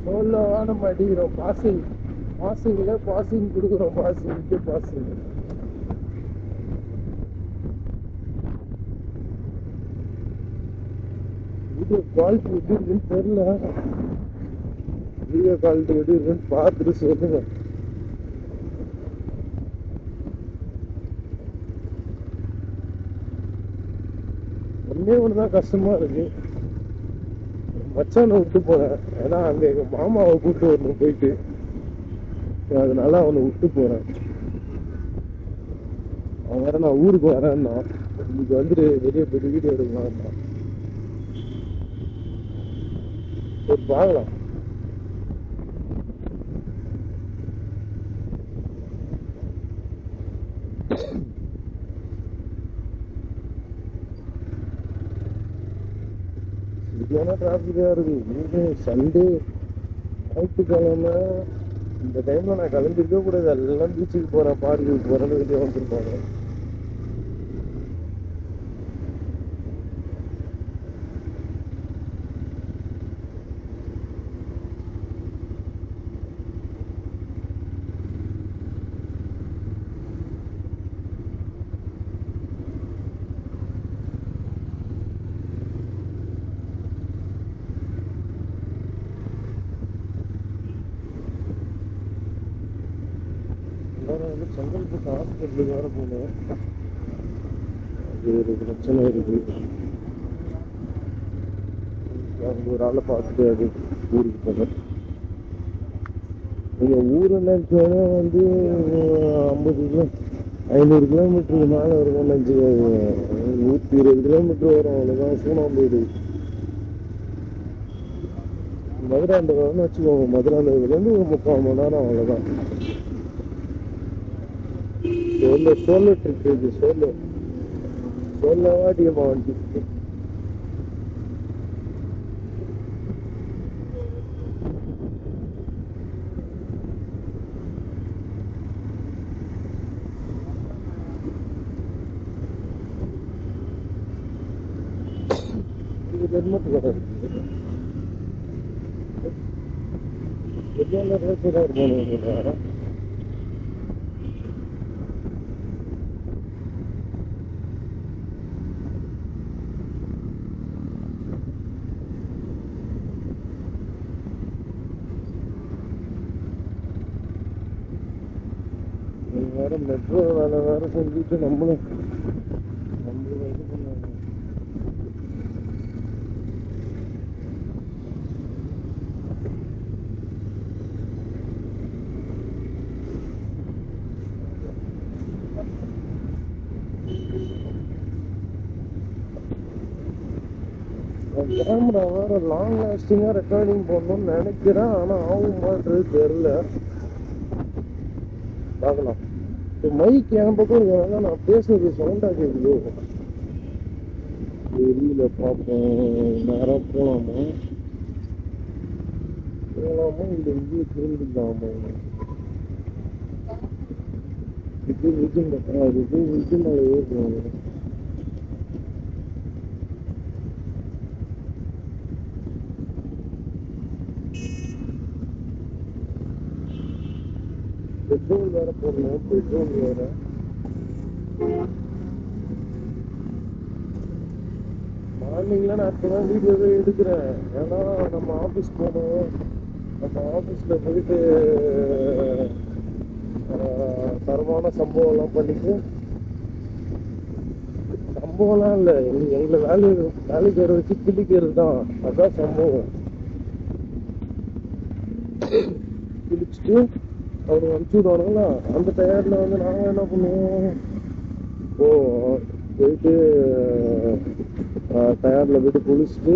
சோலோவா நம்ம அடிக்கிறோம் passing. பாசிங்ல passing கொடுக்குறோம். பாசிங்க்கு பாசிங். வீடியோ குவாலிட்டி எப்படி இருக்குன்னு தெரியல. வீடியோ குவாலிட்டி எப்படி இருக்குன்னு பார்த்துட்டு சொல்லுங்க. ஒன்னே ஒண்ணுதான் கஷ்டமா இருக்கு. மச்சானை விட்டு போறேன். ஏன்னா அங்க எங்க மாமாவை கூப்பிட்டு வரணும் போயிட்டு. அதனால அவனை விட்டு போறேன். அவன் வேற நான் ஊருக்கு வரேன்னா இன்னைக்கு வந்துட்டு வெளியே போயிட்டு வீடியோ எடுக்கலாம். சரி பார்க்கலாம். சரியான டிராபிக்கா இருக்கு. இன்னும் சண்டே ஞாயிற்றுக்கிழமை இந்த டைம்ல நான் கிளம்பிருக்க கூடாது. எல்லாம் பீச்சுக்கு போறேன், பார்க்குக்கு போறேன்னு வெளியே வந்துருப்பாங்க. செங்கல்பட்டு ஹாஸ்பிட்டலுக்கு வேற போனேன். அது ஒரு பிரச்சனை இருக்கு. அங்க ஒரு ஆளை பார்த்துட்டு அது ஊருக்கு போனேன். நீங்க ஊருன்னா வந்து 50 500 கிலோமீட்டருக்கு மேல இருக்கும். 120 கிலோமீட்டர் வரும். அவ்வளவுதான் சூனாம்பேடு. மதுராந்தகம்னு வச்சுக்கோங்க. மதுராந்தகத்துல இருந்து ஒரு 3/4 மணி நேரம். அவ்வளவுதான். சோலோ ட்ரிப் இது. சோலோவா அதிகமா வண்டி ஹெல்மெட் வேற இருக்கு. போனேன். வேற மெட்ரோ வேலை வேற செஞ்சுட்டு நம்மளும் இது பண்ணாங்க. கேமரா வேற லாங் லாஸ்டிங்கா ரெக்கார்டிங் பண்ணணும்னு நினைக்கிறேன். ஆனா ஆகுமான்றது தெரியல. பார்க்கலாம். மைக் என் பக்கம் இருக்கிறனால நான் பேசுறது சவுண்டா கேட்குதோ தெரியல. பார்ப்போம். நேரம் போலாமா இல்லை இங்கேயே திரும்பிக்கலாமா? இது விஜய் மேலே ஏறுவாங்க. பெட்ரோல் வேற போடணும். பெட்ரோல் வேற மார்னிங்ல நான் இப்பதான் வீடியோவே எடுக்கிறேன். ஏன்னா நம்ம ஆஃபீஸ் போகணும். நம்ம ஆஃபீஸ்ல போயிட்டு தரமான சம்பவம்லாம் பண்ணிட்டு, சம்பவம்லாம் இல்லை, எங்களை வேலைக்கு வர வச்சு கிழிக்கிறது தான். அதான் சம்பவம். கிழிச்சிட்டு அவங்க அனுப்பிச்சு விடுவானுங்களா. அந்த டயர்ல வந்து நாங்கள் என்ன பண்ணுவோம், போயிட்டு டயர்ல போயிட்டு குளிச்சுட்டு